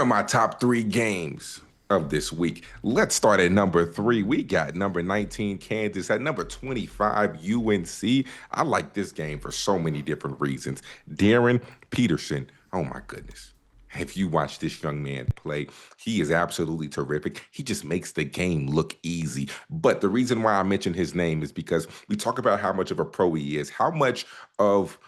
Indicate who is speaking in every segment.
Speaker 1: are my top three games of this week? Let's start at number three. We got number 19, Kansas, at number 25, UNC. I like this game for so many different reasons. Darryn Peterson, oh my goodness. If you watch this young man play, he is absolutely terrific. He just makes the game look easy. But the reason why I mention his name is because we talk about how much of a pro he is, how much of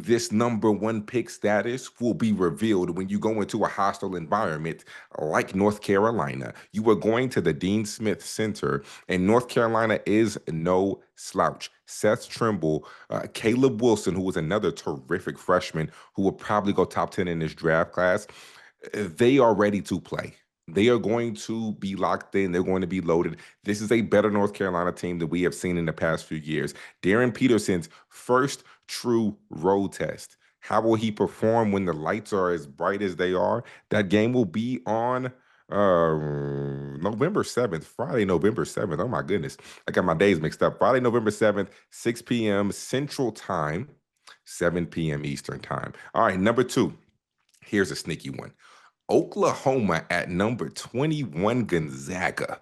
Speaker 1: this number one pick status will be revealed when you go into a hostile environment like North Carolina. You are going to the Dean Smith Center, and North Carolina is no slouch. Seth Trimble, Caleb Wilson, who was another terrific freshman who will probably go top 10 in this draft class, they are ready to play. They are going to be locked in. They're going to be loaded. This is a better North Carolina team that we have seen in the past few years. Darryn Peterson's first true road test. How will he perform when the lights are as bright as they are? That game will be on November 7th, Friday, November 7th. Oh my goodness. I got my days mixed up. Friday, November 7th, 6 p.m. Central Time, 7 p.m. Eastern Time. All right, number two. Here's a sneaky one. Oklahoma at number 21, Gonzaga.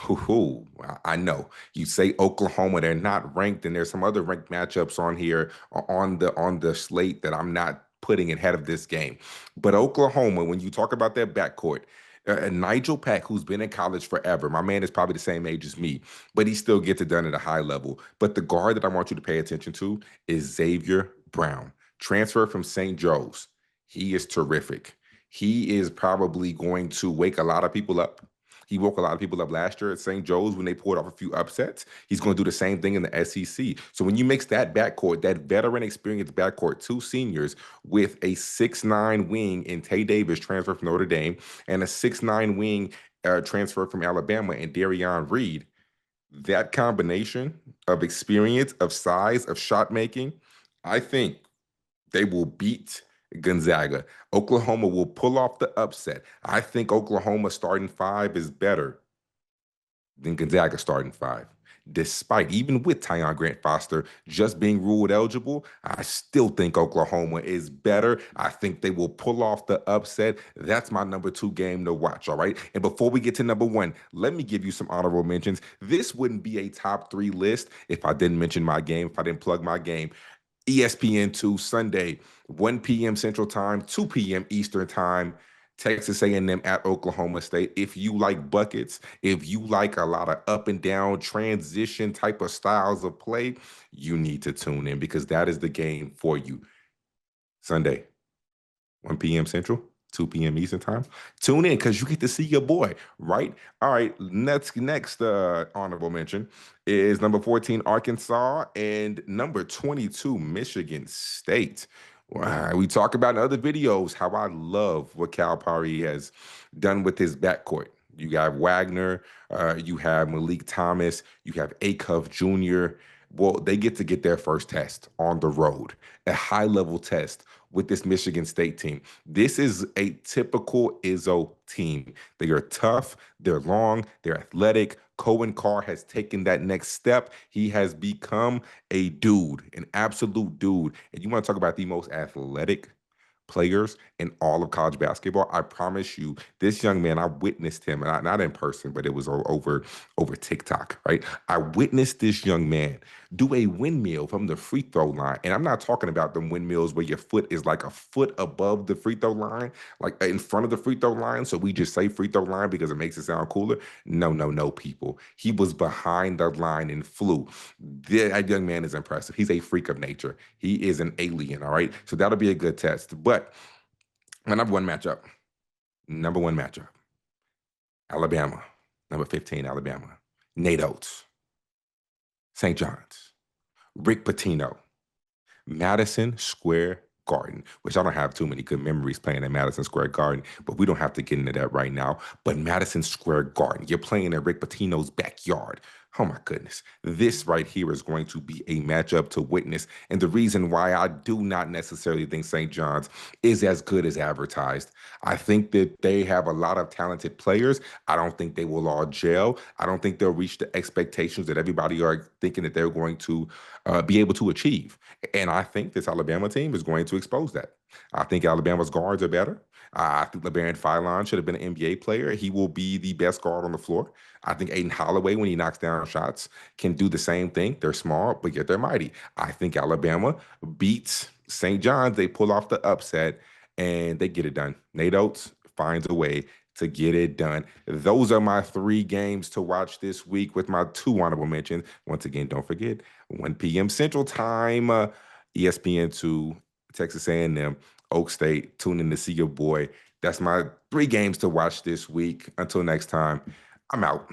Speaker 1: Ooh, I know you say Oklahoma, they're not ranked, and there's some other ranked matchups on here on the slate that I'm not putting ahead of this game. But Oklahoma, when you talk about their backcourt, Nigel Pack, who's been in college forever, my man is probably the same age as me, but he still gets it done at a high level. But the guard that I want you to pay attention to is Xavier Brown, transfer from St. Joe's. He is terrific. He is probably going to wake a lot of people up. He woke a lot of people up last year at St. Joe's when they pulled off a few upsets. He's going to do the same thing in the SEC. So when you mix that backcourt, that veteran experienced backcourt, two seniors with a 6'9" wing in Tay Davis, transfer from Notre Dame, and a 6'9" wing transfer from Alabama and Darryn Reed, that combination of experience, of size, of shot making, I think they will beat Gonzaga. Oklahoma will pull off the upset. I think Oklahoma starting five is better than Gonzaga starting five. Despite, even with Tyon Grant Foster just being ruled eligible, I still think Oklahoma is better. I think they will pull off the upset. That's my number two game to watch, all right? And before we get to number one, let me give you some honorable mentions. This wouldn't be a top three list if I didn't mention my game, if I didn't plug my game. ESPN2 Sunday, 1 p.m. Central Time, 2 p.m. Eastern Time, Texas A&M at Oklahoma State. If you like buckets, if you like a lot of up and down transition type of styles of play, you need to tune in because that is the game for you. Sunday, 1 p.m. Central, 2 p.m. Eastern Time. Tune in because you get to see your boy, right? All right, next honorable mention is number 14, Arkansas, and number 22, Michigan State. Wow, we talk about in other videos how I love what Calipari has done with his backcourt. You have Wagner, you have Malik Thomas, you have Acuff Jr. Well, they get to get their first test on the road, a high-level test with this Michigan State team. This is a typical Izzo team. They are tough, they're long, they're athletic. Cohen Carr has taken that next step. He has become a dude, an absolute dude. And you want to talk about the most athletic players in all of college basketball? I promise you, this young man, I witnessed him, not in person, but it was over TikTok, right? I witnessed this young man do a windmill from the free throw line. And I'm not talking about them windmills where your foot is like a foot above the free throw line, like in front of the free throw line. So we just say free throw line because it makes it sound cooler. No, people. He was behind the line and flew. That young man is impressive. He's a freak of nature. He is an alien, all right? So that'll be a good test. But my number one matchup, Alabama, number 15, Alabama, Nate Oats, St. John's, Rick Pitino, Madison Square Garden, which I don't have too many good memories playing at Madison Square Garden, but we don't have to get into that right now. But Madison Square Garden, you're playing at Rick Pitino's backyard. Oh my goodness. This right here is going to be a matchup to witness. And the reason why I do not necessarily think St. John's is as good as advertised. I think that they have a lot of talented players. I don't think they will all gel. I don't think they'll reach the expectations that everybody are thinking that they're going to be able to achieve. And I think this Alabama team is going to expose that. I think Alabama's guards are better. I think LeBaron Philon should have been an NBA player. He will be the best guard on the floor. I think Aiden Holloway, when he knocks down shots, can do the same thing. They're small, but yet they're mighty. I think Alabama beats St. John's. They pull off the upset and they get it done. Nate Oats finds a way to get it done. Those are my 3 games to watch this week with my 2 honorable mentions. Once again, don't forget, 1 p.m. Central Time, ESPN2, Texas A&M, Oak State. Tune in to see your boy. That's my 3 games to watch this week. Until next time, I'm out.